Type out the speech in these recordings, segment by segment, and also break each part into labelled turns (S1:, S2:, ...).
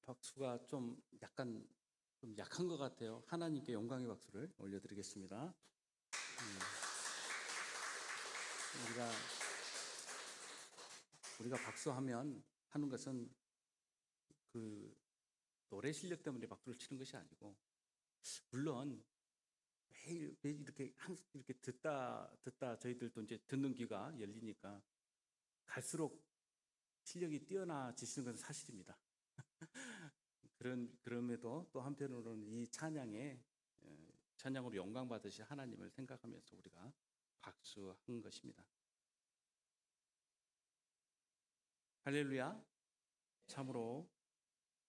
S1: 박수가 좀 약간 좀 약한 것 같아요. 하나님께 영광의 박수를 올려드리겠습니다. 우리가 박수하면 하는 것은 그 노래 실력 때문에 박수를 치는 것이 아니고, 물론 매일 이렇게 듣다 저희들도 이제 듣는 귀가 열리니까 갈수록 실력이 뛰어나지시는 것은 사실입니다. 그럼에도 또 한편으로는 이 찬양으로 영광 받으실 하나님을 생각하면서 우리가 박수한 것입니다. 할렐루야. 참으로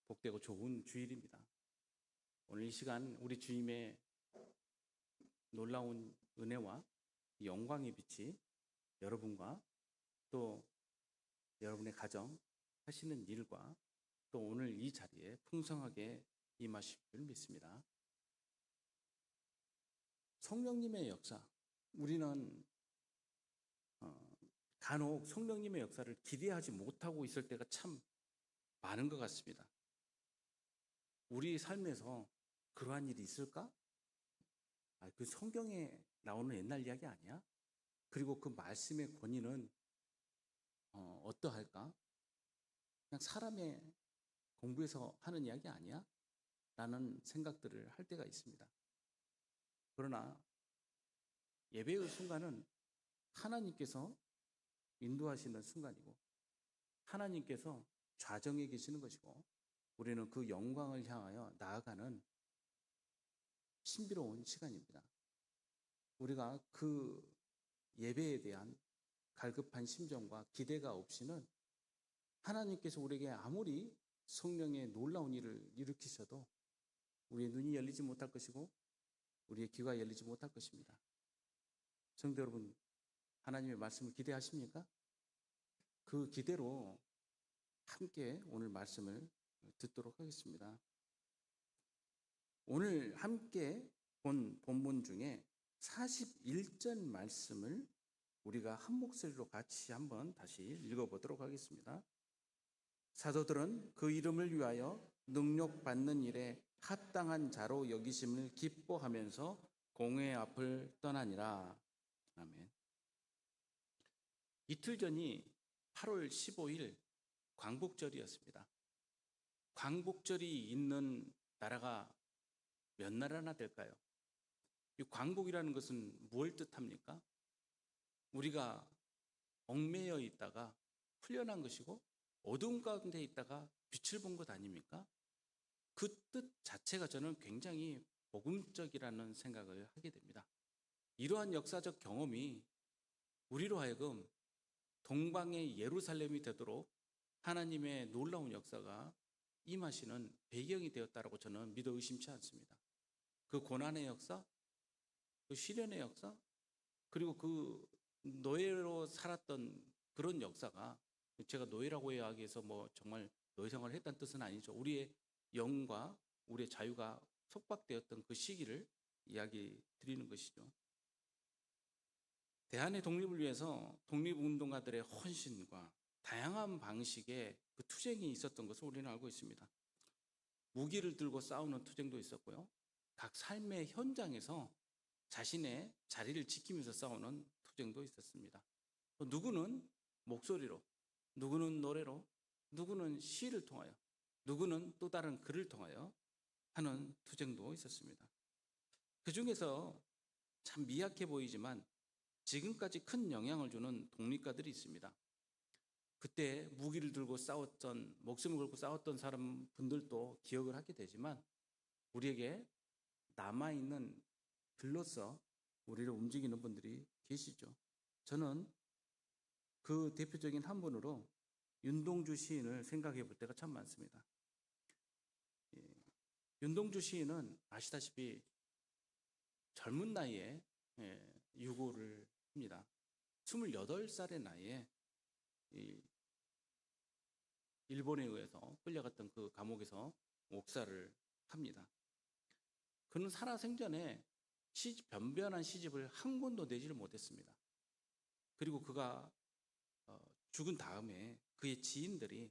S1: 복되고 좋은 주일입니다. 오늘 이 시간 우리 주님의 놀라운 은혜와 영광의 빛이 여러분과 또 여러분의 가정 하시는 일과 또 오늘 이 자리에 풍성하게 임하실 줄 믿습니다. 성령님의 역사, 우리는 간혹 성령님의 역사를 기대하지 못하고 있을 때가 참 많은 것 같습니다. 우리 삶에서 그러한 일이 있을까? 그 성경에 나오는 옛날 이야기 아니야? 그리고 그 말씀의 권위는 어떠할까? 그냥 사람의 공부에서 하는 이야기 아니야? 라는 생각들을 할 때가 있습니다. 그러나 예배의 순간은 하나님께서 인도하시는 순간이고 하나님께서 좌정에 계시는 것이고 우리는 그 영광을 향하여 나아가는 신비로운 시간입니다. 우리가 그 예배에 대한 갈급한 심정과 기대가 없이는 하나님께서 우리에게 아무리 성령의 놀라운 일을 일으키셔도 우리의 눈이 열리지 못할 것이고 우리의 귀가 열리지 못할 것입니다. 성도 여러분, 하나님의 말씀을 기대하십니까? 그 기대로 함께 오늘 말씀을 듣도록 하겠습니다. 오늘 함께 본 본문 중에 41절 말씀을 우리가 한 목소리로 같이 한번 다시 읽어보도록 하겠습니다. 사도들은 그 이름을 위하여 능력받는 일에 합당한 자로 여기심을 기뻐하면서 공회 앞을 떠나니라. 아멘. 이틀 전이 8월 15일 광복절이었습니다. 광복절이 있는 나라가 몇 나라나 될까요? 이 광복이라는 것은 뭘 뜻합니까? 우리가 얽매여 있다가 풀려난 것이고 어두운 가운데 있다가 빛을 본 것 아닙니까? 그 뜻 자체가 저는 굉장히 복음적이라는 생각을 하게 됩니다. 이러한 역사적 경험이 우리로 하여금 동방의 예루살렘이 되도록 하나님의 놀라운 역사가 임하시는 배경이 되었다라고 저는 믿어 의심치 않습니다. 그 고난의 역사, 그 시련의 역사, 그리고 그 노예로 살았던 그런 역사가, 제가 노예라고 이야기해서 뭐 정말 노예 생활을 했다는 뜻은 아니죠. 우리의 영과 우리의 자유가 속박되었던 그 시기를 이야기 드리는 것이죠. 대한의 독립을 위해서 독립운동가들의 헌신과 다양한 방식의 그 투쟁이 있었던 것을 우리는 알고 있습니다. 무기를 들고 싸우는 투쟁도 있었고요. 각 삶의 현장에서 자신의 자리를 지키면서 싸우는 투쟁도 있었습니다. 누구는 목소리로, 누구는 노래로, 누구는 시를 통하여, 누구는 또 다른 글을 통하여 하는 투쟁도 있었습니다. 그 중에서 참 미약해 보이지만 지금까지 큰 영향을 주는 독립가들이 있습니다. 그때 무기를 들고 싸웠던, 목숨을 걸고 싸웠던 사람 분들도 기억을 하게 되지만 우리에게 남아있는 글로서 우리를 움직이는 분들이 계시죠. 저는 그 대표적인 한 분으로 윤동주 시인을 생각해 볼 때가 참 많습니다. 윤동주 시인은 아시다시피 젊은 나이에 유고를 합니다. 28살의 나이에 일본에 의해서 끌려갔던 그 감옥에서 옥살을 합니다. 그는 살아생전에 변변한 시집을 한 권도 내지를 못했습니다. 그리고 그가 죽은 다음에 그의 지인들이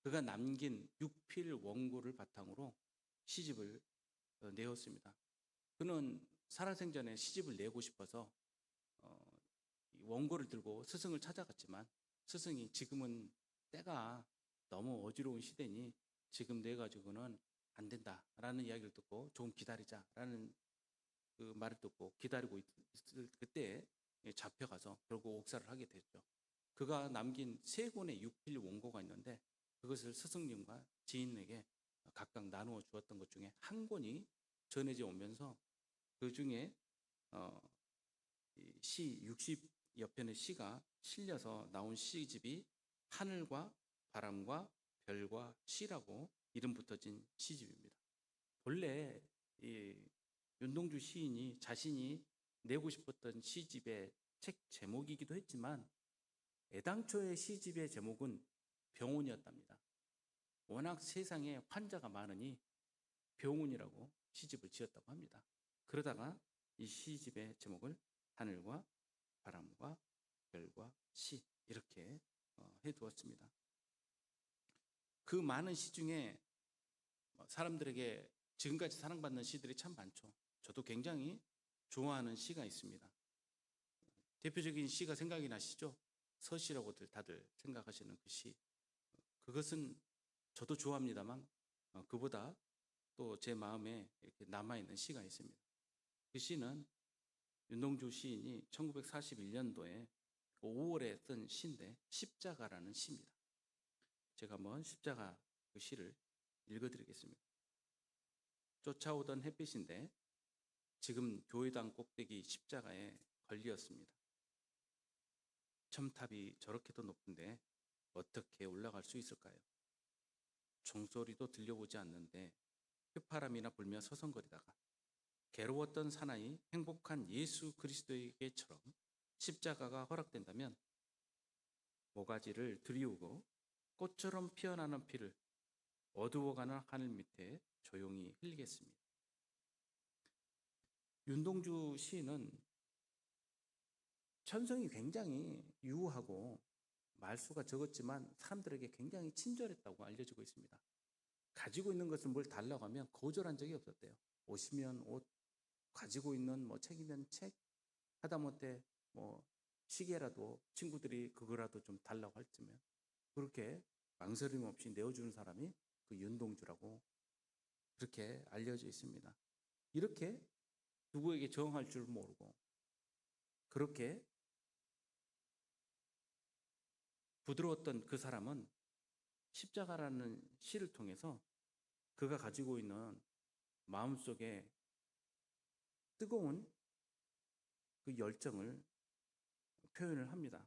S1: 그가 남긴 육필 원고를 바탕으로 시집을 내었습니다. 그는 살아생전에 시집을 내고 싶어서 이 원고를 들고 스승을 찾아갔지만 스승이 지금은 때가 너무 어지러운 시대니 지금 내가지고는 안 된다라는 이야기를 듣고 조금 기다리자라는 그 말을 듣고 기다리고 있을 그때 잡혀가서 결국 옥사를 하게 됐죠. 그가 남긴 3권의 육필 원고가 있는데 그것을 스승님과 지인에게 각각 나누어 주었던 것 중에 한 권이 전해져 오면서 그 중에 시 60여 편의 시가 실려서 나온 시집이 하늘과 바람과 별과 시라고 이름 붙어진 시집입니다. 본래 이 윤동주 시인이 자신이 내고 싶었던 시집의 책 제목이기도 했지만 애당초의 시집의 제목은 병운이었답니다. 워낙 세상에 환자가 많으니 병운이라고 시집을 지었다고 합니다. 그러다가 이 시집의 제목을 하늘과 바람과 별과 시 이렇게 해두었습니다. 그 많은 시 중에 사람들에게 지금까지 사랑받는 시들이 참 많죠. 저도 굉장히 좋아하는 시가 있습니다. 대표적인 시가 생각이 나시죠? 서시라고들 다들 생각하시는 그 시. 그것은 저도 좋아합니다만 그보다 또 제 마음에 이렇게 남아있는 시가 있습니다. 그 시는 윤동주 시인이 1941년도에 5월에 쓴 시인데 십자가라는 시입니다. 제가 한번 십자가 그 시를 읽어드리겠습니다. 쫓아오던 햇빛인데 지금 교회당 꼭대기 십자가에 걸렸습니다. 첨탑이 저렇게도 높은데 어떻게 올라갈 수 있을까요? 종소리도 들려오지 않는데 휘파람이나 불며 서성거리다가 괴로웠던 사나이 행복한 예수 그리스도에게처럼 십자가가 허락된다면 모가지를 들이우고 꽃처럼 피어나는 피를 어두워가는 하늘 밑에 조용히 흘리겠습니다. 윤동주 시인은 천성이 굉장히 유하고 말수가 적었지만 사람들에게 굉장히 친절했다고 알려지고 있습니다. 가지고 있는 것을 뭘 달라고 하면 거절한 적이 없었대요. 옷이면 옷, 가지고 있는 뭐 책이면 책, 하다못해 뭐 시계라도 친구들이 그거라도 좀 달라고 할지면 그렇게 망설임 없이 내어주는 사람이 그 윤동주라고 그렇게 알려져 있습니다. 이렇게 누구에게 저항할 줄 모르고 그렇게 부드러웠던 그 사람은 십자가라는 시를 통해서 그가 가지고 있는 마음속에 뜨거운 그 열정을 표현을 합니다.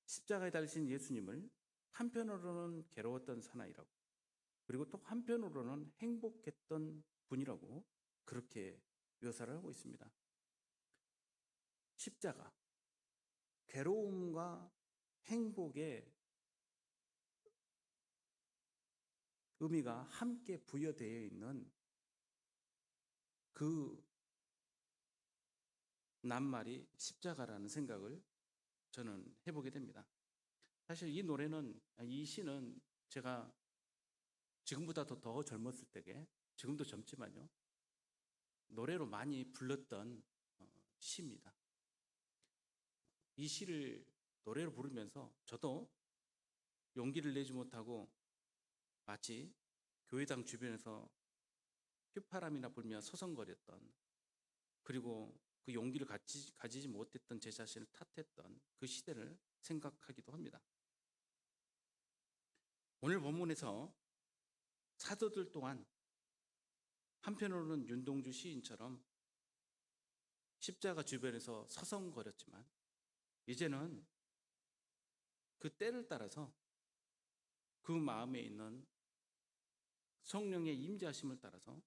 S1: 십자가에 달리신 예수님을 한편으로는 괴로웠던 사나이라고 그리고 또 한편으로는 행복했던 분이라고 그렇게 묘사를 하고 있습니다. 십자가, 괴로움과 행복의 의미가 함께 부여되어 있는 그 낱말이 십자가라는 생각을 저는 해보게 됩니다. 사실 이 시는 제가 지금보다도 더 젊었을 때에 지금도 젊지만요 노래로 많이 불렀던 시입니다. 이 시를 노래로 부르면서 저도 용기를 내지 못하고 마치 교회당 주변에서 휘파람이나 불며 서성거렸던 그리고 그 용기를 가지지 못했던 제 자신을 탓했던 그 시대를 생각하기도 합니다. 오늘 본문에서 사도들 또한 한편으로는 윤동주 시인처럼 십자가 주변에서 서성거렸지만 이제는 그 때를 따라서 그 마음에 있는 성령의 임재하심을 따라서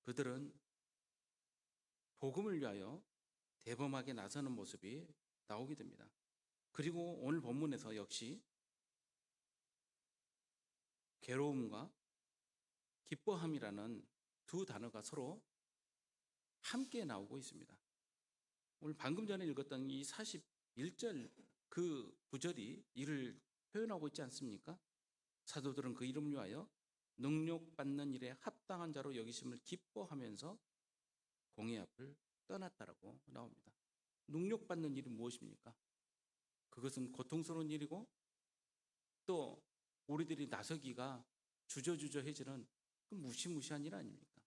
S1: 그들은 복음을 위하여 대범하게 나서는 모습이 나오게 됩니다. 그리고 오늘 본문에서 역시 괴로움과 기뻐함이라는 두 단어가 서로 함께 나오고 있습니다. 오늘 방금 전에 읽었던 이 41절 그 구절이 이를 표현하고 있지 않습니까? 사도들은 그 이름을 위하여 능력받는 일에 합당한 자로 여기심을 기뻐하면서 공의 앞을 떠났다라고 나옵니다. 능력받는 일이 무엇입니까? 그것은 고통스러운 일이고 또 우리들이 나서기가 주저주저해지는 그 무시무시한 일 아닙니까?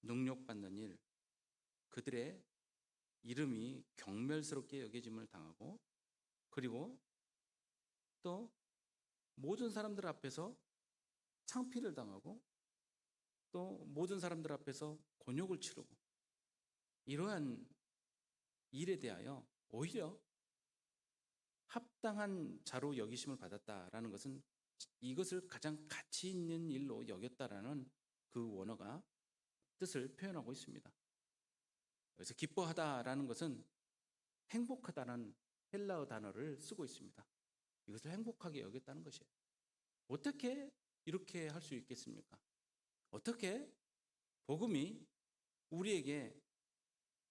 S1: 능력받는 일, 그들의 이름이 경멸스럽게 여겨짐을 당하고 그리고 또 모든 사람들 앞에서 창피를 당하고 또 모든 사람들 앞에서 곤욕을 치르고 이러한 일에 대하여 오히려 합당한 자로 여기심을 받았다라는 것은 이것을 가장 가치 있는 일로 여겼다라는 그 원어가 뜻을 표현하고 있습니다. 그래서 기뻐하다라는 것은 행복하다는 헬라어 단어를 쓰고 있습니다. 이것을 행복하게 여겼다는 것이에요. 어떻게 이렇게 할 수 있겠습니까? 어떻게 복음이 우리에게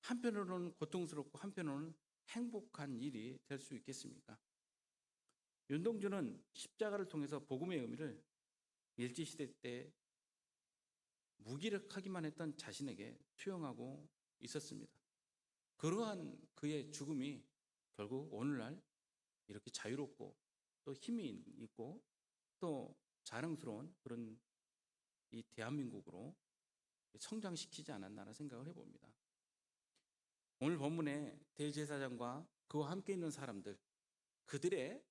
S1: 한편으로는 고통스럽고 한편으로는 행복한 일이 될 수 있겠습니까? 윤동주는 십자가를 통해서 복음의 의미를 일제시대 때 무기력하기만 했던 자신에게 투영하고 있었습니다. 그러한 그의 죽음이 결국 오늘날 이렇게 자유롭고 또 힘이 있고 또 자랑스러운 그런 이 대한민국으로 성장시키지 않았나라는 생각을 해봅니다. 오늘 본문에 대제사장과 그와 함께 있는 사람들, 그들의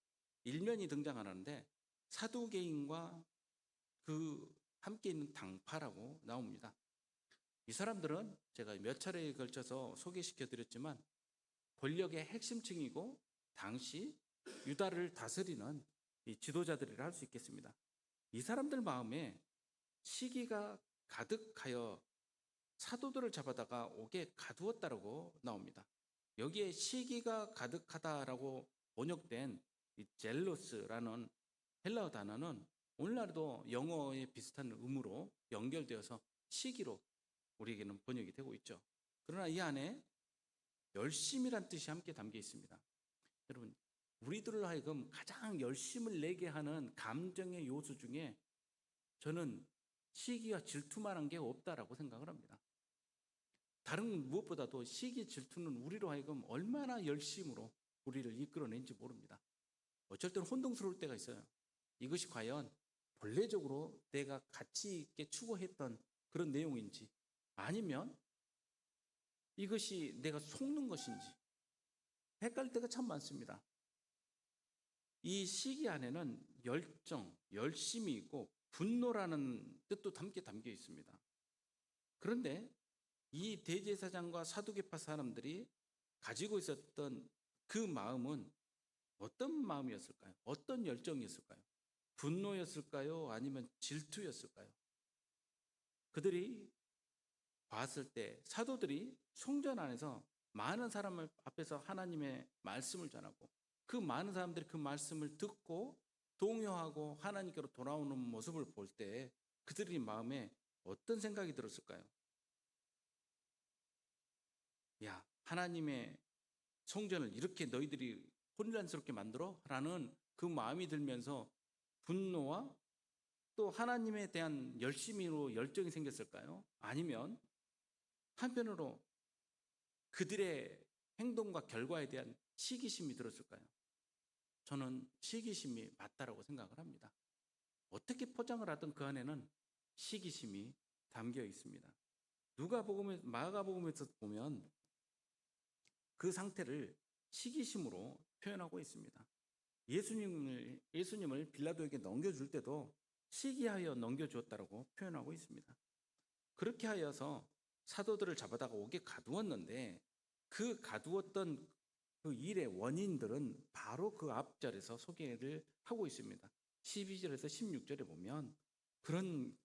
S1: 일면이 등장하는데 사두개인과 그 함께 있는 당파라고 나옵니다. 이 사람들은 제가 몇 차례에 걸쳐서 소개시켜 드렸지만 권력의 핵심층이고 당시 유다를 다스리는 이 지도자들이라 할 수 있겠습니다. 이 사람들 마음에 시기가 가득하여 사도들을 잡아다가 옥에 가두었다라고 나옵니다. 여기에 시기가 가득하다라고 번역된 이 젤로스라는 헬라어 단어는 오늘날도 영어에 비슷한 의무로 연결되어서 시기로 우리에게는 번역이 되고 있죠. 그러나 이 안에 열심이란 뜻이 함께 담겨 있습니다. 여러분, 우리들을 하여금 가장 열심을 내게 하는 감정의 요소 중에 저는 시기와 질투만한 게 없다라고 생각을 합니다. 다른 무엇보다도 시기, 질투는 우리로 하여금 얼마나 열심으로 우리를 이끌어낸지 모릅니다. 어쩔 때는 혼동스러울 때가 있어요. 이것이 과연 본래적으로 내가 가치 있게 추구했던 그런 내용인지 아니면 이것이 내가 속는 것인지 헷갈릴 때가 참 많습니다. 이 시기 안에는 열정, 열심이 있고 분노라는 뜻도 함께 담겨 있습니다. 그런데 이 대제사장과 사두개파 사람들이 가지고 있었던 그 마음은 어떤 마음이었을까요? 어떤 열정이었을까요? 분노였을까요? 아니면 질투였을까요? 그들이 봤을 때 사도들이 성전 안에서 많은 사람 앞에서 하나님의 말씀을 전하고 그 많은 사람들이 그 말씀을 듣고 동요하고 하나님께로 돌아오는 모습을 볼 때 그들의 마음에 어떤 생각이 들었을까요? 야, 하나님의 성전을 이렇게 너희들이 혼란스럽게 만들어? 라는 그 마음이 들면서 분노와 또 하나님에 대한 열심히로 열정이 생겼을까요? 아니면 한편으로 그들의 행동과 결과에 대한 시기심이 들었을까요? 저는 시기심이 맞다라고 생각을 합니다. 어떻게 포장을 하든 그 안에는 시기심이 담겨 있습니다. 마가복음에서 보면 그 상태를 시기심으로 표현하고 있습니다. 예수님을 빌라도에게 넘겨줄 때도 시기하여 넘겨주었다라고 표현하고 있습니다. 그렇게 하여서 사도들을 잡아다가 옥에 가두었는데 그 가두었던 그 일의 원인들은 바로 그 앞절에서 소개를 하고 있습니다. 12절에서 16절에 보면 그런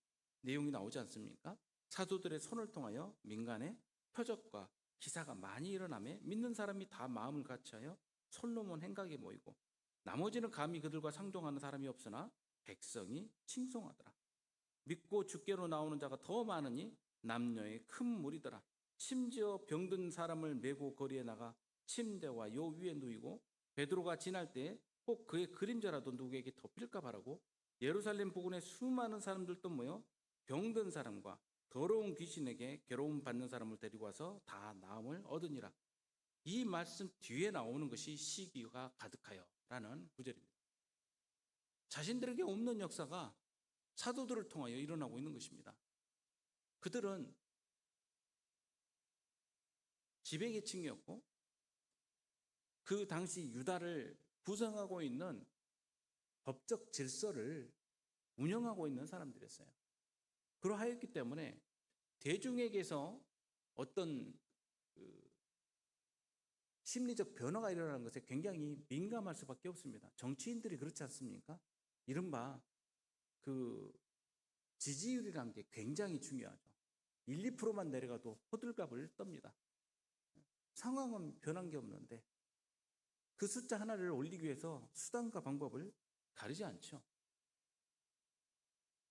S1: 내용이 나오지 않습니까? 사도들의 손을 통하여 민간에 표적과 기사가 많이 일어나며 믿는 사람이 다 마음을 같이하여 솔로몬 행각에 모이고 나머지는 감히 그들과 상종하는 사람이 없으나 백성이 칭송하더라. 믿고 주께로 나오는 자가 더 많으니 남녀의 큰 무리더라. 심지어 병든 사람을 메고 거리에 나가 침대와 요 위에 누이고 베드로가 지날 때 꼭 그의 그림자라도 누구에게 덮일까 바라고 예루살렘 부근의 수많은 사람들도 모여 병든 사람과 더러운 귀신에게 괴로움 받는 사람을 데리고 와서 다 나음을 얻으니라. 이 말씀 뒤에 나오는 것이 시기가 가득하여 라는 구절입니다. 자신들에게 없는 역사가 사도들을 통하여 일어나고 있는 것입니다. 그들은 지배계층이었고 그 당시 유다를 구성하고 있는 법적 질서를 운영하고 있는 사람들이었어요. 그러하였기 때문에 대중에게서 어떤 심리적 변화가 일어나는 것에 굉장히 민감할 수밖에 없습니다. 정치인들이 그렇지 않습니까? 이른바 그 지지율이라는 게 굉장히 중요하죠. 1, 2%만 내려가도 호들갑을 떱니다. 상황은 변한 게 없는데 그 숫자 하나를 올리기 위해서 수단과 방법을 가리지 않죠.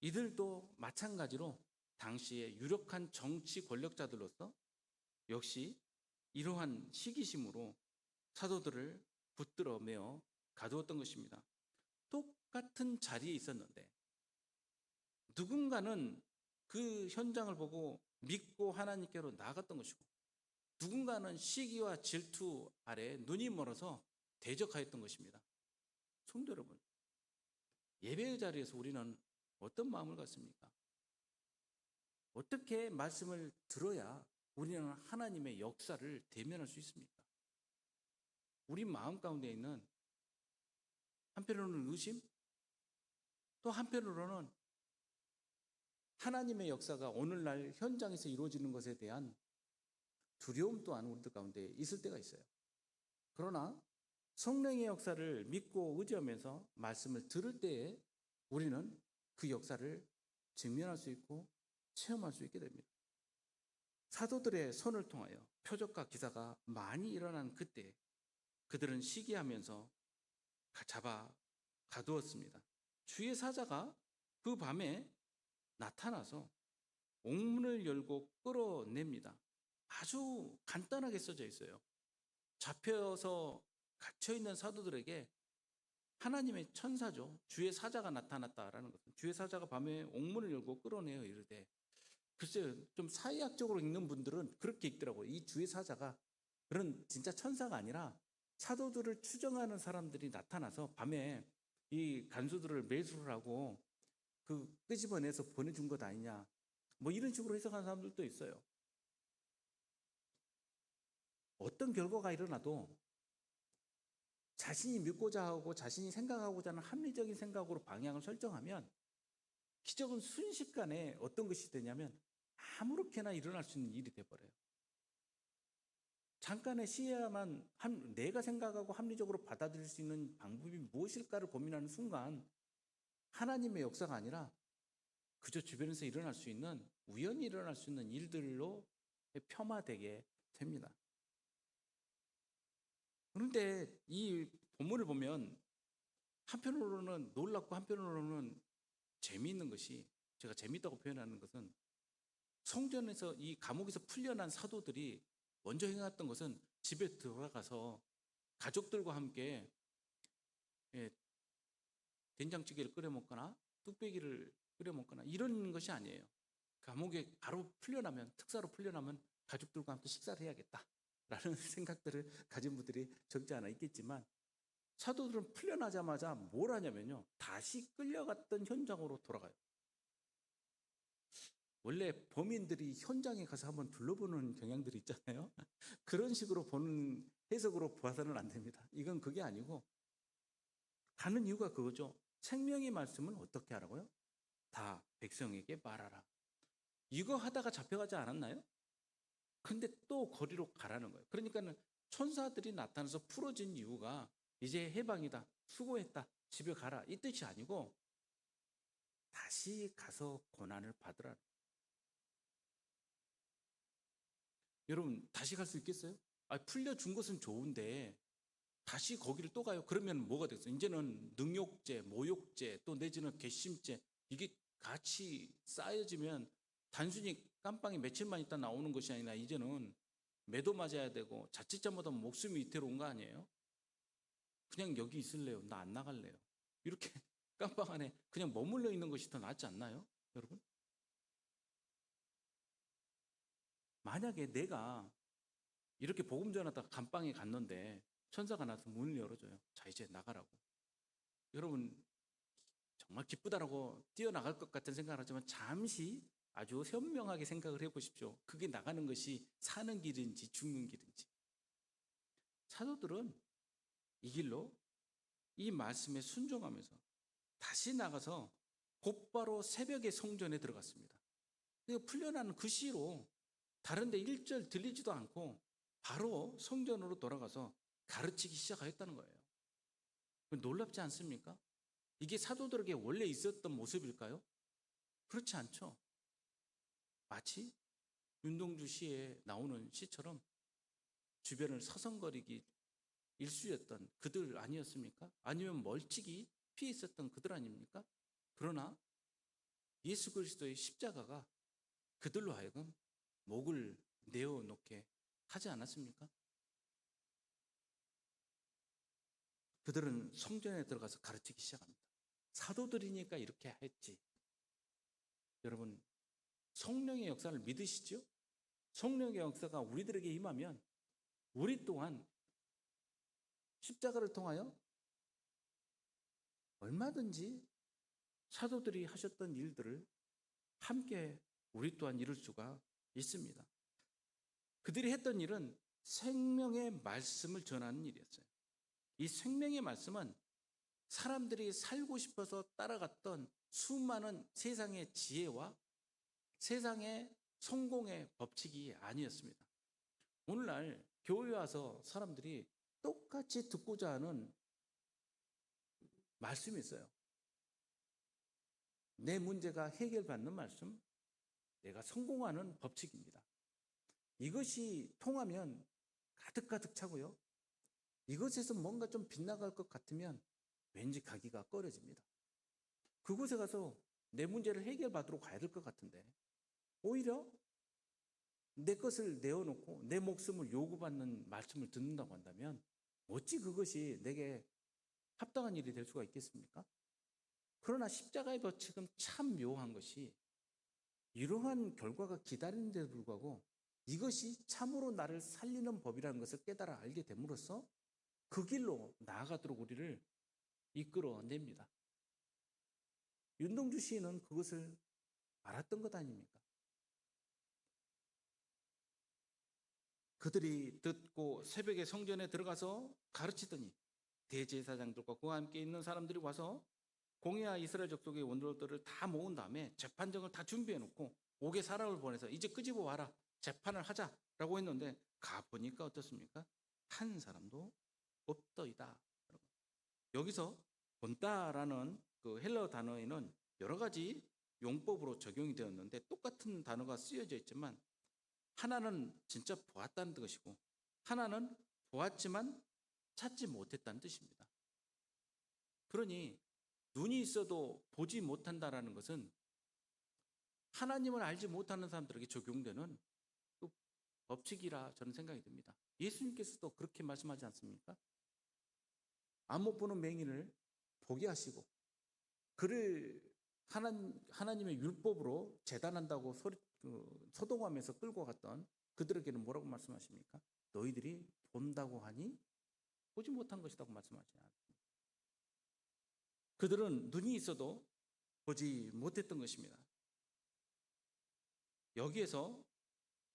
S1: 이들도 마찬가지로 당시의 유력한 정치 권력자들로서 역시 이러한 시기심으로 사도들을 붙들어 매어 가두었던 것입니다. 똑같은 자리에 있었는데 누군가는 그 현장을 보고 믿고 하나님께로 나아갔던 것이고 누군가는 시기와 질투 아래 눈이 멀어서 대적하였던 것입니다. 성도 여러분, 예배의 자리에서 우리는 어떤 마음을 갖습니까? 어떻게 말씀을 들어야 우리는 하나님의 역사를 대면할 수 있습니까? 우리 마음 가운데 있는 한편으로는 의심, 또 한편으로는 하나님의 역사가 오늘날 현장에서 이루어지는 것에 대한 두려움 또한 우리들 가운데 있을 때가 있어요. 그러나 성령의 역사를 믿고 의지하면서 말씀을 들을 때에 우리는 그 역사를 직면할 수 있고 체험할 수 있게 됩니다. 사도들의 손을 통하여 표적과 기사가 많이 일어난 그때 그들은 시기하면서 잡아 가두었습니다. 주의 사자가 그 밤에 나타나서 옥문을 열고 끌어냅니다. 아주 간단하게 써져 있어요. 잡혀서 갇혀있는 사도들에게 하나님의 천사죠. 주의 사자가 나타났다라는 것은 주의 사자가 밤에 옥문을 열고 끌어내어 이르되, 글쎄요, 좀 사회학적으로 읽는 분들은 그렇게 읽더라고요. 이 주의 사자가 그런 진짜 천사가 아니라 사도들을 추정하는 사람들이 나타나서 밤에 이 간수들을 매수를 하고 그 끄집어내서 보내준 것 아니냐, 뭐 이런 식으로 해석하는 사람들도 있어요. 어떤 결과가 일어나도 자신이 믿고자 하고 자신이 생각하고자 하는 합리적인 생각으로 방향을 설정하면 기적은 순식간에 어떤 것이 되냐면 아무렇게나 일어날 수 있는 일이 돼버려요. 잠깐의 시야만 내가 생각하고 합리적으로 받아들일 수 있는 방법이 무엇일까를 고민하는 순간 하나님의 역사가 아니라 그저 주변에서 일어날 수 있는, 우연히 일어날 수 있는 일들로 폄하되게 됩니다. 그런데 이 본문을 보면 한편으로는 놀랍고 한편으로는 재미있는 것이, 제가 재미있다고 표현하는 것은 성전에서 이 감옥에서 풀려난 사도들이 먼저 행했던 것은 집에 들어가서 가족들과 함께 된장찌개를 끓여 먹거나 뚝배기를 끓여 먹거나 이런 것이 아니에요. 감옥에 바로 풀려나면, 특사로 풀려나면 가족들과 함께 식사를 해야겠다라는 생각들을 가진 분들이 적지 않아 있겠지만, 사도들은 풀려나자마자 뭘 하냐면요, 다시 끌려갔던 현장으로 돌아가요. 원래 범인들이 현장에 가서 한번 둘러보는 경향들이 있잖아요. 그런 식으로 보는 해석으로 봐서는 안 됩니다. 이건 그게 아니고 가는 이유가 그거죠. 생명의 말씀은 어떻게 하라고요? 다 백성에게 말하라. 이거 하다가 잡혀가지 않았나요? 근데 또 거리로 가라는 거예요. 그러니까는 천사들이 나타나서 풀어진 이유가 이제 해방이다, 수고했다, 집에 가라, 이 뜻이 아니고 다시 가서 고난을 받으라. 여러분, 다시 갈 수 있겠어요? 풀려준 것은 좋은데 다시 거기를 또 가요? 그러면 뭐가 됐어요? 이제는 능욕죄, 모욕죄, 또 내지는 괘씸죄, 이게 같이 쌓여지면 단순히 깜빵에 며칠만 있다 나오는 것이 아니라 이제는 매도 맞아야 되고 자칫 잘못하면 목숨이 위태로운 거 아니에요? 그냥 여기 있을래요. 나 안 나갈래요. 이렇게 깜방 안에 그냥 머물러 있는 것이 더 낫지 않나요? 여러분? 만약에 내가 이렇게 복음 전하다가 감방에 갔는데 천사가 나서 문을 열어줘요. 자, 이제 나가라고. 여러분, 정말 기쁘다라고 뛰어나갈 것 같은 생각을 하지만 잠시 아주 현명하게 생각을 해보십시오. 그게 나가는 것이 사는 길인지 죽는 길인지. 사도들은 이 길로 이 말씀에 순종하면서 다시 나가서 곧바로 새벽에 성전에 들어갔습니다. 풀려나는 그 시로 다른 데 1절 들리지도 않고 바로 성전으로 돌아가서 가르치기 시작하였다는 거예요. 놀랍지 않습니까? 이게 사도들에게 원래 있었던 모습일까요? 그렇지 않죠. 마치 윤동주 시에 나오는 시처럼 주변을 서성거리기 일쑤였던 그들 아니었습니까? 아니면 멀찍이 피해 있었던 그들 아닙니까? 그러나 예수 그리스도의 십자가가 그들로 하여금 목을 내어놓게 하지 않았습니까? 그들은 성전에 들어가서 가르치기 시작합니다. 사도들이니까 이렇게 했지. 여러분, 성령의 역사를 믿으시죠? 성령의 역사가 우리들에게 임하면 우리 또한 십자가를 통하여 얼마든지 사도들이 하셨던 일들을 함께 우리 또한 이룰 수가 있습니다. 그들이 했던 일은 생명의 말씀을 전하는 일이었어요. 이 생명의 말씀은 사람들이 살고 싶어서 따라갔던 수많은 세상의 지혜와 세상의 성공의 법칙이 아니었습니다. 오늘날 교회에 와서 사람들이 똑같이 듣고자 하는 말씀이 있어요. 내 문제가 해결받는 말씀, 내가 성공하는 법칙입니다. 이것이 통하면 가득가득 차고요. 이것에서 뭔가 좀 빗나갈 것 같으면 왠지 가기가 꺼려집니다. 그곳에 가서 내 문제를 해결받으러 가야 될 것 같은데 오히려 내 것을 내어놓고 내 목숨을 요구받는 말씀을 듣는다고 한다면 어찌 그것이 내게 합당한 일이 될 수가 있겠습니까? 그러나 십자가의 법칙은 참 묘한 것이 이러한 결과가 기다리는데도 불구하고 이것이 참으로 나를 살리는 법이라는 것을 깨달아 알게 됨으로써 그 길로 나아가도록 우리를 이끌어냅니다. 윤동주 시인은 그것을 알았던 것 아닙니까? 그들이 듣고 새벽에 성전에 들어가서 가르치더니 대제사장들과 그와 함께 있는 사람들이 와서 공회와 이스라엘 족속의 원로들을 다 모은 다음에 재판정을 다 준비해 놓고 옥에 사람을 보내서 이제 끄집어 와라, 재판을 하자라고 했는데 가보니까 어떻습니까? 한 사람도 없더이다. 여기서 본다라는 그 헬라어 단어에는 여러 가지 용법으로 적용이 되었는데 똑같은 단어가 쓰여져 있지만 하나는 진짜 보았다는 뜻이고 하나는 보았지만 찾지 못했다는 뜻입니다. 그러니 눈이 있어도 보지 못한다라는 것은 하나님을 알지 못하는 사람들에게 적용되는 또 법칙이라 저는 생각이 듭니다. 예수님께서도 그렇게 말씀하지 않습니까? 안 못 보는 맹인을 보게 하시고 그를 하나님의 율법으로 재단한다고 소동하면서 끌고 갔던 그들에게는 뭐라고 말씀하십니까? 너희들이 본다고 하니 보지 못한 것이라고 말씀하지 않습니다. 그들은 눈이 있어도 보지 못했던 것입니다. 여기에서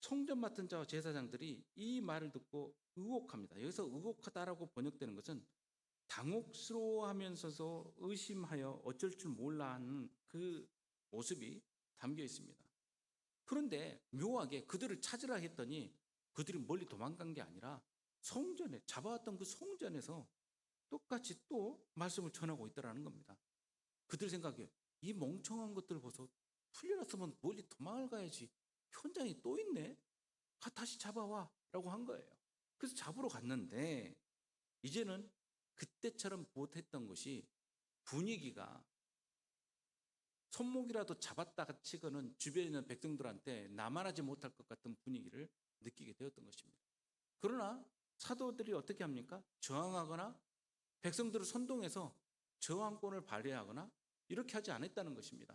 S1: 성전 맡은 자와 제사장들이 이 말을 듣고 의혹합니다. 여기서 의혹하다라고 번역되는 것은 당혹스러워하면서도 의심하여 어쩔 줄 몰라 하는 그 모습이 담겨 있습니다. 그런데 묘하게 그들을 찾으라 했더니 그들이 멀리 도망간 게 아니라 성전에 잡아왔던 그 성전에서 똑같이 또 말씀을 전하고 있다는 겁니다. 그들 생각에 이 멍청한 것들 보소, 풀려났으면 멀리 도망을 가야지 현장에 또 있네, 다시 잡아와 라고 한 거예요. 그래서 잡으러 갔는데 이제는 그때처럼 못했던 것이 분위기가 손목이라도 잡았다가 치고는 주변에 있는 백성들한테 나만하지 못할 것 같은 분위기를 느끼게 되었던 것입니다. 그러나 사도들이 어떻게 합니까? 저항하거나 백성들을 선동해서 저항권을 발휘하거나 이렇게 하지 않았다는 것입니다.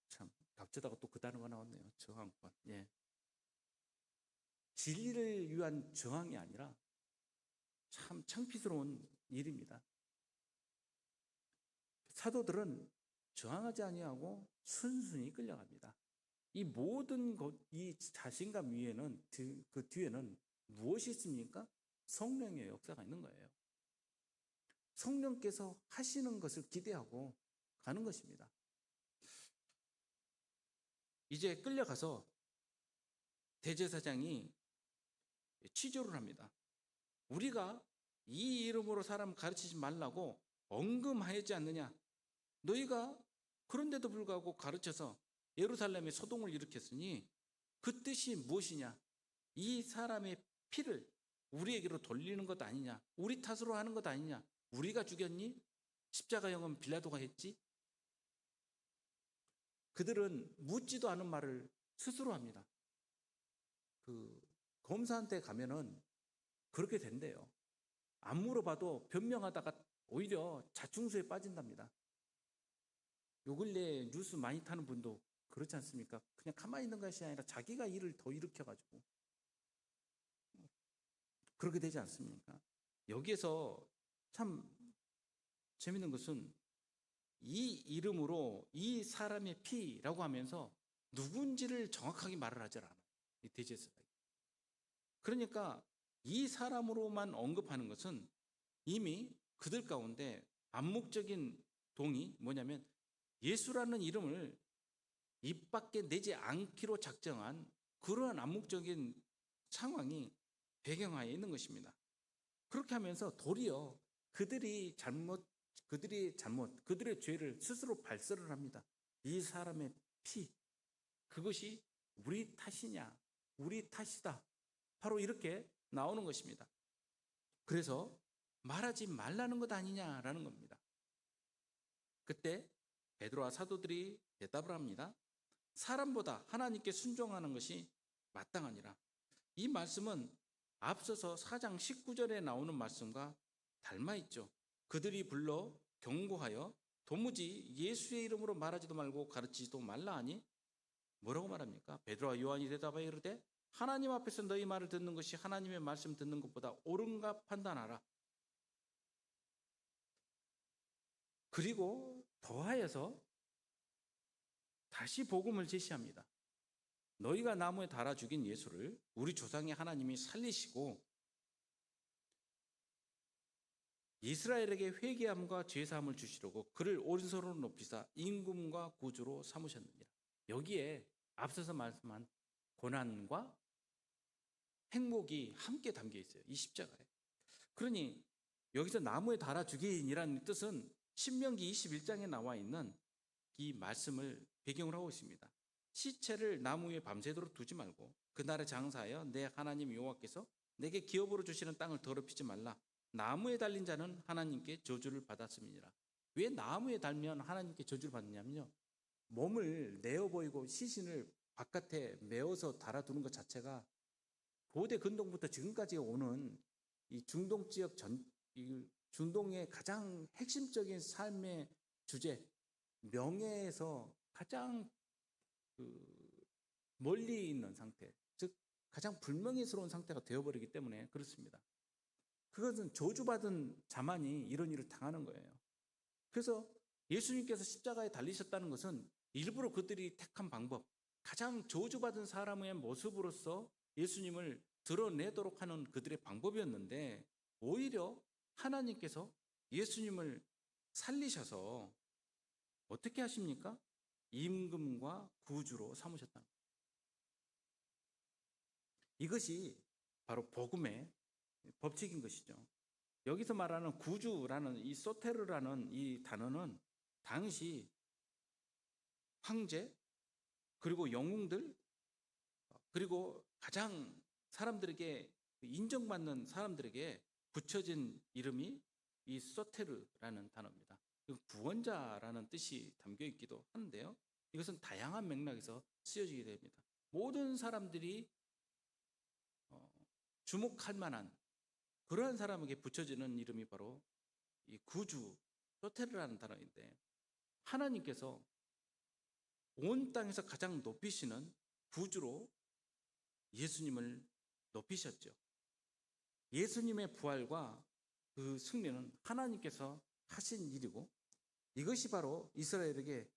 S1: 참 갑자다가 또 그 단어가 나왔네요. 저항권. 예. 진리를 위한 저항이 아니라 참 창피스러운 일입니다. 사도들은 저항하지 아니하고 순순히 끌려갑니다. 이 모든 이 자신감 위에는 그 뒤에는 무엇이 있습니까? 성령의 역사가 있는 거예요. 성령께서 하시는 것을 기대하고 가는 것입니다. 이제 끌려가서 대제사장이 취조를 합니다. 우리가 이 이름으로 사람 가르치지 말라고 언금하였지 않느냐? 너희가 그런데도 불구하고 가르쳐서 예루살렘에 소동을 일으켰으니 그 뜻이 무엇이냐? 이 사람의 피를 우리에게로 돌리는 것 아니냐? 우리 탓으로 하는 것 아니냐? 우리가 죽였니? 십자가형은 빌라도가 했지? 그들은 묻지도 않은 말을 스스로 합니다. 검사한테 가면은 그렇게 된대요. 안 물어봐도 변명하다가 오히려 자충수에 빠진답니다. 요 근래 뉴스 많이 타는 분도 그렇지 않습니까? 그냥 가만히 있는 것이 아니라 자기가 일을 더 일으켜가지고 그렇게 되지 않습니까? 여기에서 참 재밌는 것은 이 이름으로 이 사람의 피라고 하면서 누군지를 정확하게 말을 하질 않아요. 이 대제사장이. 그러니까 이 사람으로만 언급하는 것은 이미 그들 가운데 암묵적인 동의 뭐냐면 예수라는 이름을 입 밖에 내지 않기로 작정한 그러한 암묵적인 상황이 배경하에 있는 것입니다. 그렇게 하면서 도리어 그들의 잘못, 그들의 죄를 스스로 발설을 합니다. 이 사람의 피, 그것이 우리 탓이냐, 우리 탓이다. 바로 이렇게 나오는 것입니다. 그래서 말하지 말라는 것 아니냐라는 겁니다. 그때 베드로와 사도들이 대답을 합니다. 사람보다 하나님께 순종하는 것이 마땅하니라. 이 말씀은 앞서서 4장 19절에 나오는 말씀과 닮아있죠. 그들이 불러 경고하여 도무지 예수의 이름으로 말하지도 말고 가르치지도 말라 하니 뭐라고 말합니까? 베드로와 요한이 대답하여 이르되 하나님 앞에서 너희 말을 듣는 것이 하나님의 말씀 듣는 것보다 옳은가 판단하라. 그리고 더하여서 다시 복음을 제시합니다. 너희가 나무에 달아 죽인 예수를 우리 조상의 하나님이 살리시고 이스라엘에게 회개함과 죄사함을 주시려고 그를 오른손으로 높이사 임금과 구주로 삼으셨느니라. 여기에 앞서서 말씀한 고난과 행복이 함께 담겨 있어요. 이 십자가에. 그러니 여기서 나무에 달아 죽인이라는 뜻은 신명기 21장에 나와 있는 이 말씀을 배경으로 하고 있습니다. 시체를 나무 위에 밤새도록 두지 말고 그날에 장사하여 내 하나님 여호와께서 내게 기업으로 주시는 땅을 더럽히지 말라. 나무에 달린 자는 하나님께 저주를 받았음이니라. 왜 나무에 달면 하나님께 저주를 받느냐면요, 몸을 내어 보이고 시신을 바깥에 메어서 달아두는 것 자체가 고대 근동부터 지금까지 오는 이 중동 지역 이 중동의 가장 핵심적인 삶의 주제, 명예에서 가장 멀리 있는 상태, 즉 가장 불명예스러운 상태가 되어버리기 때문에 그렇습니다. 그것은 저주받은 자만이 이런 일을 당하는 거예요. 그래서 예수님께서 십자가에 달리셨다는 것은 일부러 그들이 택한 방법, 가장 저주받은 사람의 모습으로서 예수님을 드러내도록 하는 그들의 방법이었는데 오히려 하나님께서 예수님을 살리셔서 어떻게 하십니까? 임금과 구주로 삼으셨다는 거예요. 이것이 바로 복음의 법칙인 것이죠. 여기서 말하는 구주라는 이 소테르라는 이 단어는 당시 황제 그리고 영웅들 그리고 가장 사람들에게 인정받는 사람들에게 붙여진 이름이 이 소테르라는 단어입니다. 구원자라는 뜻이 담겨 있기도 하는데요. 이것은 다양한 맥락에서 쓰여지게 됩니다. 모든 사람들이 주목할 만한 그러한 사람에게 붙여지는 이름이 바로 이 구주, 소테르라는 단어인데, 하나님께서 온 땅에서 가장 높이시는 구주로 예수님을 높이셨죠. 예수님의 부활과 그 승리는 하나님께서 하신 일이고, 이것이 바로 이스라엘에게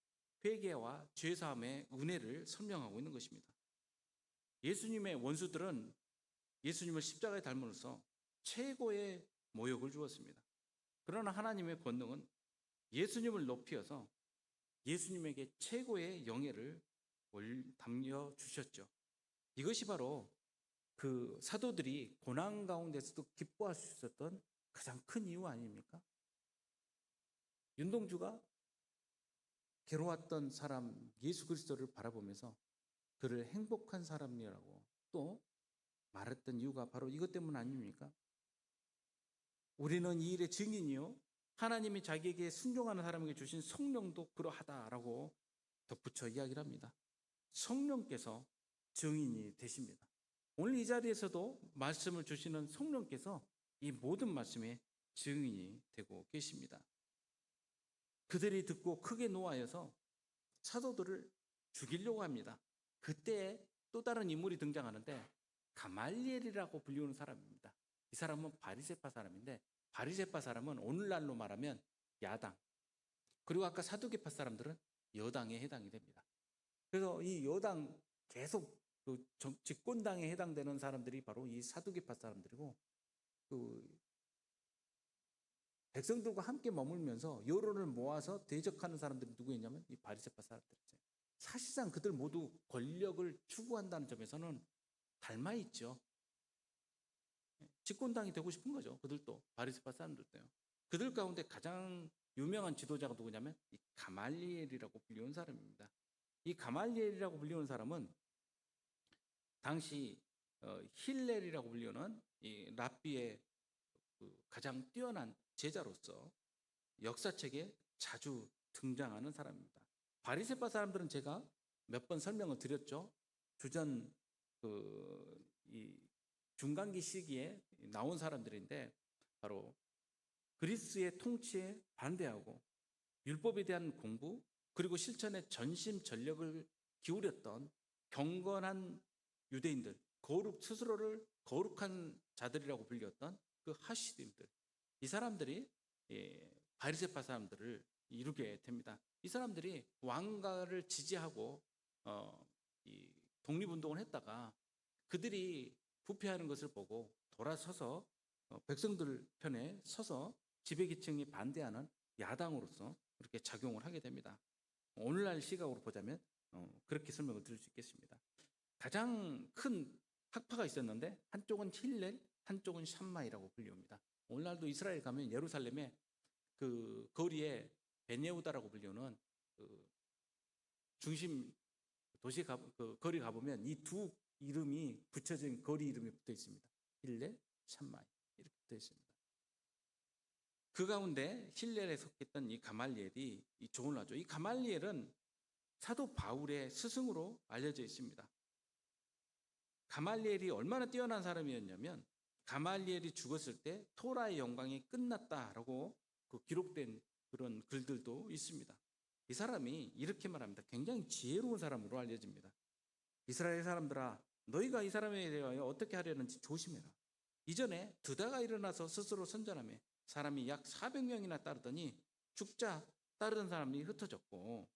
S1: 회개와 죄사함의 은혜를 설명하고 있는 것입니다. 예수님의 원수들은 예수님을 십자가에 달므로써 최고의 모욕을 주었습니다. 그러나 하나님의 권능은 예수님을 높이어서 예수님에게 최고의 영예를 담겨 주셨죠. 이것이 바로 그 사도들이 고난 가운데서도 기뻐할 수 있었던 가장 큰 이유 아닙니까? 윤동주가 괴로웠던 사람 예수 그리스도를 바라보면서 그를 행복한 사람이라고 또 말했던 이유가 바로 이것 때문 아닙니까? 우리는 이 일의 증인이요, 하나님이 자기에게 순종하는 사람에게 주신 성령도 그러하다라고 덧붙여 이야기를 합니다. 성령께서 증인이 되십니다. 오늘 이 자리에서도 말씀을 주시는 성령께서 이 모든 말씀의 증인이 되고 계십니다. 그들이 듣고 크게 노하여서 사도들을 죽이려고 합니다. 그때 또 다른 인물이 등장하는데 가말리엘이라고 불리우는 사람입니다. 이 사람은 바리새파 사람인데, 바리새파 사람은 오늘날로 말하면 야당, 그리고 아까 사두개파 사람들은 여당에 해당이 됩니다. 그래서 이 여당 계속 그 집권당에 해당되는 사람들이 바로 이 사두개파 사람들이고, 그 백성들과 함께 머물면서 여론을 모아서 대적하는 사람들이 누구였냐면 이 바리새파 사람들이죠. 사실상 그들 모두 권력을 추구한다는 점에서는 닮아 있죠. 집권당이 되고 싶은 거죠. 그들도, 바리새파 사람들도요. 그들 가운데 가장 유명한 지도자가 누구냐면 이 가말리엘이라고 불리는 사람입니다. 이 가말리엘이라고 불리는 사람은 당시 힐렐이라고 불리는 이 랍비의 그 가장 뛰어난 제자로서 역사책에 자주 등장하는 사람입니다. 바리새파 사람들은 제가 몇 번 설명을 드렸죠. 주전 이 중간기 시기에 나온 사람들인데, 바로 그리스의 통치에 반대하고 율법에 대한 공부 그리고 실천에 전심전력을 기울였던 경건한 유대인들, 스스로를 거룩한 자들이라고 불렸던 그 하시림들, 이 사람들이 바리새파 사람들을 이루게 됩니다. 이 사람들이 왕가를 지지하고 이 독립운동을 했다가 그들이 부패하는 것을 보고 돌아서서 백성들 편에 서서 지배계층이 반대하는 야당으로서 그렇게 작용을 하게 됩니다. 오늘날 시각으로 보자면 그렇게 설명을 드릴 수 있겠습니다. 가장 큰 학파가 있었는데 한쪽은 힐렐, 한쪽은 샴마이라고 불립니다. 오늘날도 이스라엘 가면 예루살렘에 그 거리에 베네우다라고 불리는 그 중심 도시 그 거리 가보면 이 두 이름이 붙여진 거리 이름이 붙어 있습니다. 힐렐, 샴마이 이렇게 붙어 있습니다. 그 가운데 힐렐에 속했던 이 가말리엘이 이 조언을 하죠. 이 가말리엘은 사도 바울의 스승으로 알려져 있습니다. 가말리엘이 얼마나 뛰어난 사람이었냐면 가말리엘이 죽었을 때 토라의 영광이 끝났다라고 그 기록된 그런 글들도 있습니다. 이 사람이 이렇게 말합니다. 굉장히 지혜로운 사람으로 알려집니다. 이스라엘 사람들아, 너희가 이 사람에 대하여 어떻게 하려는지 조심해라. 이전에 드다가 일어나서 스스로 선전하며 사람이 약 400명이나 따르더니 죽자 따르던 사람이 흩어졌고,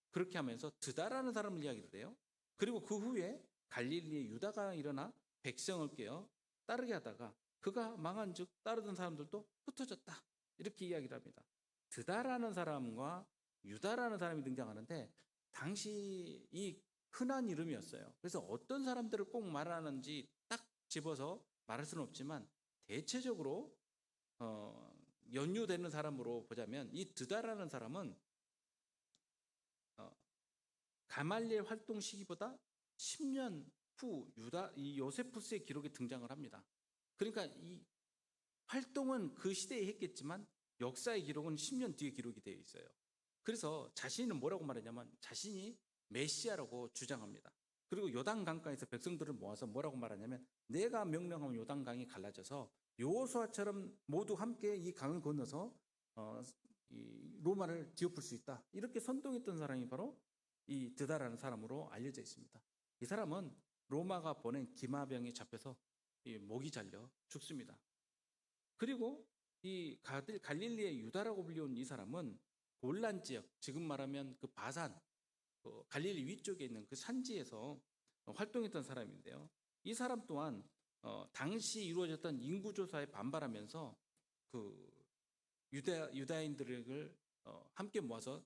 S1: 그렇게 하면서 드다라는 사람을 이야기를 해요. 그리고 그 후에 갈릴리의 유다가 일어나 백성을 깨어 따르게 하다가 그가 망한 즉 따르던 사람들도 흩어졌다, 이렇게 이야기를 합니다. 드다라는 사람과 유다라는 사람이 등장하는데 당시 이 흔한 이름이었어요. 그래서 어떤 사람들을 꼭 말하는지 딱 집어서 말할 수는 없지만 대체적으로 연유되는 사람으로 보자면 이 드다라는 사람은 가말리엘 활동 시기보다 10년 후 이 요세푸스의 기록에 등장을 합니다. 그러니까 이 활동은 그 시대에 했겠지만 역사의 기록은 10년 뒤에 기록이 되어 있어요. 그래서 자신은 뭐라고 말하냐면 자신이 메시아라고 주장합니다. 그리고 요단 강가에서 백성들을 모아서 뭐라고 말하냐면 내가 명령하면 요단 강이 갈라져서 여호수아처럼 모두 함께 이 강을 건너서 이 로마를 뒤엎을 수 있다. 이렇게 선동했던 사람이 바로 이 드다라는 사람으로 알려져 있습니다. 이 사람은 로마가 보낸 기마병에 잡혀서 이 목이 잘려 죽습니다. 그리고 이 갈릴리의 유다라고 불리운 이 사람은 골란 지역, 지금 말하면 그 바산, 갈릴리 위쪽에 있는 그 산지에서 활동했던 사람인데요. 이 사람 또한 당시 이루어졌던 인구조사에 반발하면서 그 유다인들을 함께 모아서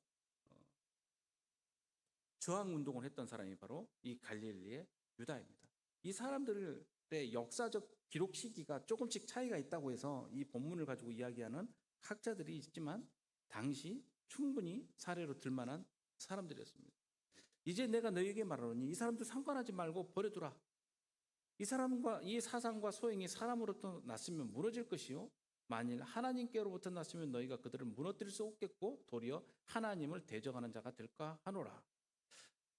S1: 저항운동을 했던 사람이 바로 이 갈릴리의 유다입니다. 이 사람들의 역사적 기록 시기가 조금씩 차이가 있다고 해서 이 본문을 가지고 이야기하는 학자들이 있지만 당시 충분히 사례로 들만한 사람들이었습니다. 이제 내가 너희에게 말하노니 이 사람들 상관하지 말고 버려두라. 이 사람과 이 사상과 소행이 사람으로부터 났으면 무너질 것이요 만일 하나님께로부터 났으면 너희가 그들을 무너뜨릴 수 없겠고 도리어 하나님을 대적하는 자가 될까 하노라.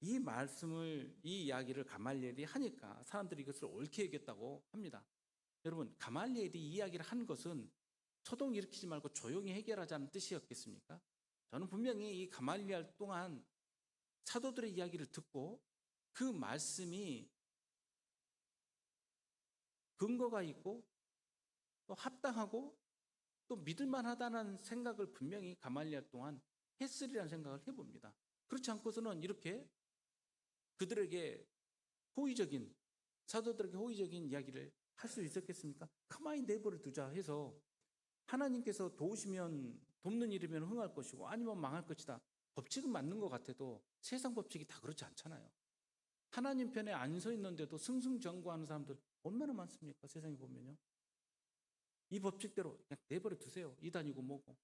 S1: 이 말씀을, 이 이야기를 가말리엘이 하니까 사람들이 이것을 옳게 여겼다고 합니다. 여러분, 가말리엘이 이 이야기를 한 것은 소동 일으키지 말고 조용히 해결하자는 뜻이었겠습니까? 저는 분명히 이 가말리엘 동안 사도들의 이야기를 듣고 그 말씀이 근거가 있고 또 합당하고 또 믿을만하다는 생각을 분명히 가말리엘 동안 했으리라는 생각을 해봅니다. 그렇지 않고서는 이렇게 그들에게 호의적인, 사도들에게 호의적인 이야기를 할 수 있었겠습니까? 가만히 내버려 두자 해서 하나님께서 도우시면 돕는 일이면 흥할 것이고 아니면 망할 것이다. 법칙은 맞는 것 같아도 세상 법칙이 다 그렇지 않잖아요. 하나님 편에 안 서 있는데도 승승장구하는 사람들 얼마나 많습니까? 세상에 보면요. 이 법칙대로 그냥 내버려 두세요. 이단이고 뭐고.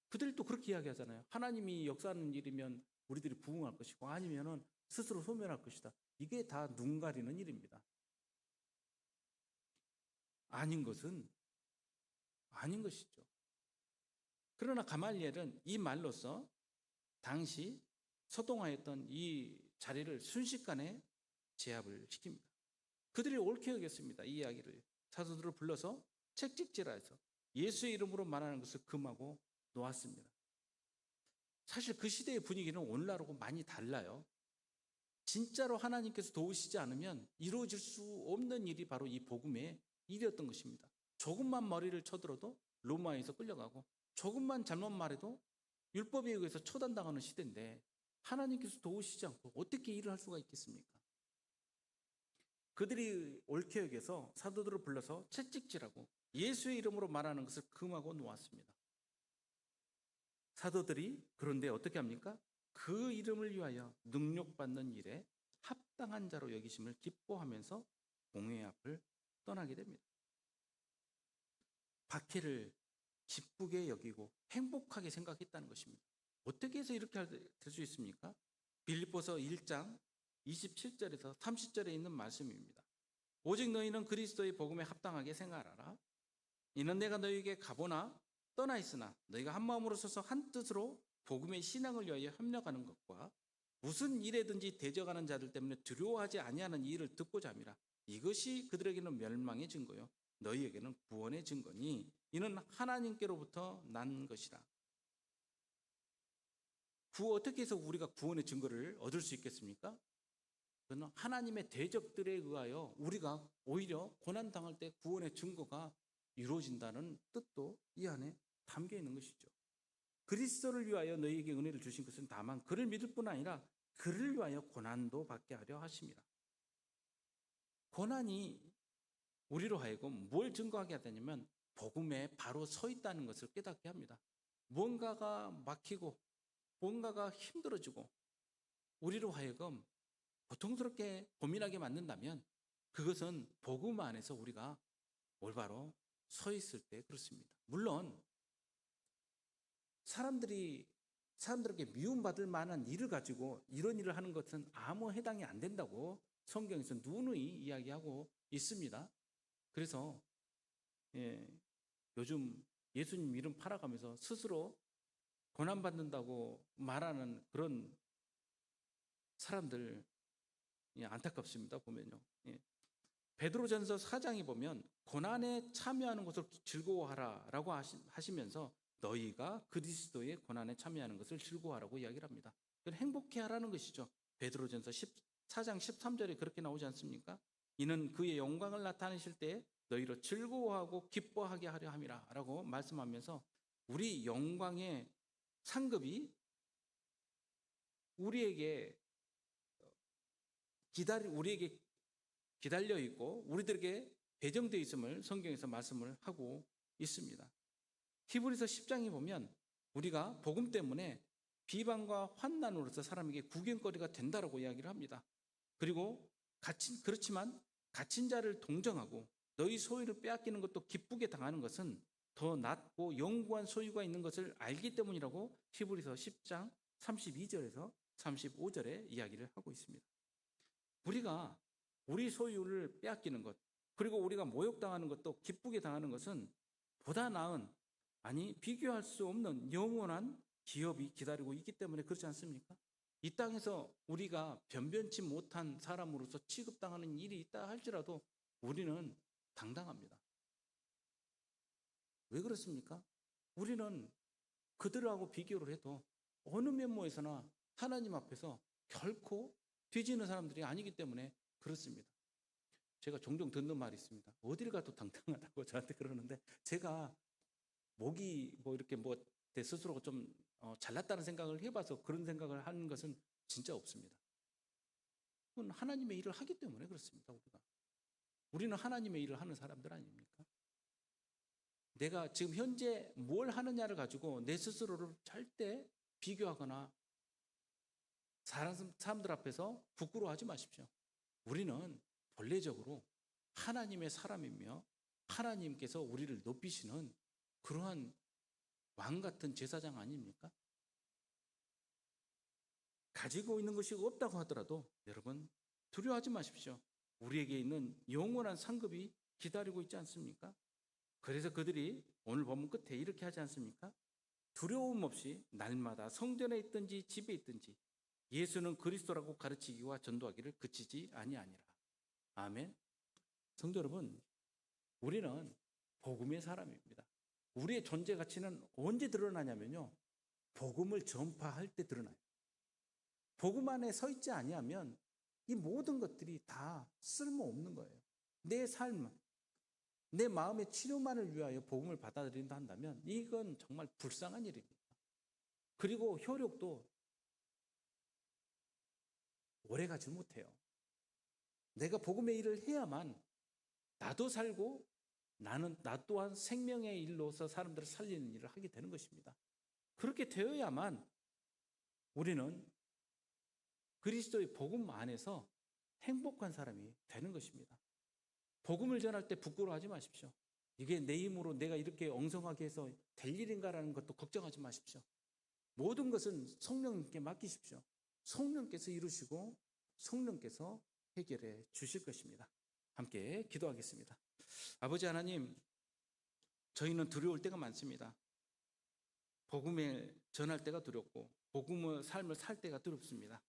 S1: 그들도 그렇게 이야기하잖아요. 하나님이 역사하는 일이면 우리들이 부응할 것이고 아니면은 스스로 소멸할 것이다. 이게 다 눈 가리는 일입니다. 아닌 것은 아닌 것이죠. 그러나 가말리엘은 이 말로써 당시 서동하였던 이 자리를 순식간에 제압을 시킵니다. 그들이 옳게 여겼습니다. 이 이야기를 사도들을 불러서 책찍질하 해서 예수의 이름으로 말하는 것을 금하고 놓았습니다. 사실 그 시대의 분위기는 오늘날하고 많이 달라요. 진짜로 하나님께서 도우시지 않으면 이루어질 수 없는 일이 바로 이 복음의 일이었던 것입니다. 조금만 머리를 쳐들어도 로마에서 끌려가고 조금만 잘못 말해도 율법에 의해서 처단당하는 시대인데 하나님께서 도우시지 않고 어떻게 일을 할 수가 있겠습니까? 그들이 옳게 여겨서 사도들을 불러서 채찍질하고 예수의 이름으로 말하는 것을 금하고 놓았습니다. 사도들이 그런데 어떻게 합니까? 그 이름을 위하여 능력받는 일에 합당한 자로 여기심을 기뻐하면서 공회 앞을 떠나게 됩니다. 박해를 기쁘게 여기고 행복하게 생각했다는 것입니다. 어떻게 해서 이렇게 될 수 있습니까? 빌립보서 1장 27절에서 30절에 있는 말씀입니다. 오직 너희는 그리스도의 복음에 합당하게 생활하라. 이는 내가 너희에게 가보나 떠나 있으나 너희가 한 마음으로 서서 한 뜻으로 복음의 신앙을 위하여 협력하는 것과 무슨 일에든지 대적하는 자들 때문에 두려워하지 아니하는 이 일을 듣고자 함이라. 이것이 그들에게는 멸망의 증거요 너희에게는 구원의 증거니 이는 하나님께로부터 난 것이라. 어떻게 해서 우리가 구원의 증거를 얻을 수 있겠습니까? 그는 하나님의 대적들에 의하여 우리가 오히려 고난당할 때 구원의 증거가 이루어진다는 뜻도 이 안에 담겨 있는 것이죠. 그리스도를 위하여 너희에게 은혜를 주신 것은 다만 그를 믿을 뿐 아니라 그를 위하여 고난도 받게 하려 하심이라. 고난이 우리로 하여금 뭘 증거하게 하냐면 복음에 바로 서 있다는 것을 깨닫게 합니다. 뭔가가 막히고 뭔가가 힘들어지고 우리로 하여금 고통스럽게 고민하게 만든다면 그것은 복음 안에서 우리가 올바로 서 있을 때 그렇습니다. 물론 사람들에게 미움받을 만한 일을 가지고 이런 일을 하는 것은 아무 해당이 안 된다고 성경에서 누누이 이야기하고 있습니다. 그래서 요즘 예수님 이름 팔아가면서 스스로 고난받는다고 말하는 그런 사람들 안타깝습니다. 보면요. 베드로전서 4장에 보면 고난에 참여하는 것을 즐거워하라라고 하시면서 너희가 그리스도의 고난에 참여하는 것을 즐거워하라고 이야기를 합니다. 그걸 행복해하라는 것이죠. 베드로전서 4장 13절에 그렇게 나오지 않습니까? 이는 그의 영광을 나타내실 때 너희로 즐거워하고 기뻐하게 하려 함이라라고 말씀하면서 우리 영광의 상급이 우리에게 기다려 있고 우리들에게 배정되어 있음을 성경에서 말씀을 하고 있습니다. 히브리서 10장에 보면 우리가 복음 때문에 비방과 환난으로서 사람에게 구경거리가 된다라고 이야기를 합니다. 그리고 그렇지만 갇힌 자를 동정하고 너희 소유를 빼앗기는 것도 기쁘게 당하는 것은 더 낫고 영구한 소유가 있는 것을 알기 때문이라고 히브리서 10장 32절에서 35절에 이야기를 하고 있습니다. 우리가 우리 소유를 빼앗기는 것, 그리고 우리가 모욕당하는 것도 기쁘게 당하는 것은 보다 나은, 아니 비교할 수 없는 영원한 기업이 기다리고 있기 때문에 그렇지 않습니까? 이 땅에서 우리가 변변치 못한 사람으로서 취급당하는 일이 있다 할지라도 우리는 당당합니다. 왜 그렇습니까? 우리는 그들하고 비교를 해도 어느 면모에서나 하나님 앞에서 결코 뒤지는 사람들이 아니기 때문에 그렇습니다. 제가 종종 듣는 말이 있습니다. 어딜 가도 당당하다고 저한테 그러는데 제가 목이 이렇게 내 스스로 좀 잘났다는 생각을 해봐서 그런 생각을 하는 것은 진짜 없습니다. 그건 하나님의 일을 하기 때문에 그렇습니다. 우리는 하나님의 일을 하는 사람들 아닙니까? 내가 지금 현재 뭘 하느냐를 가지고 내 스스로를 절대 비교하거나 사람들 앞에서 부끄러워하지 마십시오. 우리는 본래적으로 하나님의 사람이며 하나님께서 우리를 높이시는 그러한 왕 같은 제사장 아닙니까? 가지고 있는 것이 없다고 하더라도 여러분 두려워하지 마십시오. 우리에게 있는 영원한 상급이 기다리고 있지 않습니까? 그래서 그들이 오늘 본문 끝에 이렇게 하지 않습니까? 두려움 없이 날마다 성전에 있든지 집에 있든지 예수는 그리스도라고 가르치기와 전도하기를 그치지 아니하니라. 아멘. 성도 여러분, 우리는 복음의 사람입니다. 우리의 존재 가치는 언제 드러나냐면요, 복음을 전파할 때 드러나요. 복음 안에 서 있지 아니하면 이 모든 것들이 다 쓸모없는 거예요. 내 삶, 내 마음의 치료만을 위하여 복음을 받아들인다 한다면 이건 정말 불쌍한 일입니다. 그리고 효력도 오래가지 못해요. 내가 복음의 일을 해야만 나도 살고 나 또한 생명의 일로서 사람들을 살리는 일을 하게 되는 것입니다. 그렇게 되어야만 우리는 그리스도의 복음 안에서 행복한 사람이 되는 것입니다. 복음을 전할 때 부끄러워하지 마십시오. 이게 내 힘으로 내가 이렇게 엉성하게 해서 될 일인가라는 것도 걱정하지 마십시오. 모든 것은 성령님께 맡기십시오. 성령께서 이루시고 성령께서 해결해 주실 것입니다. 함께 기도하겠습니다. 아버지 하나님, 저희는 두려울 때가 많습니다. 복음을 전할 때가 두렵고 복음의 삶을 살 때가 두렵습니다.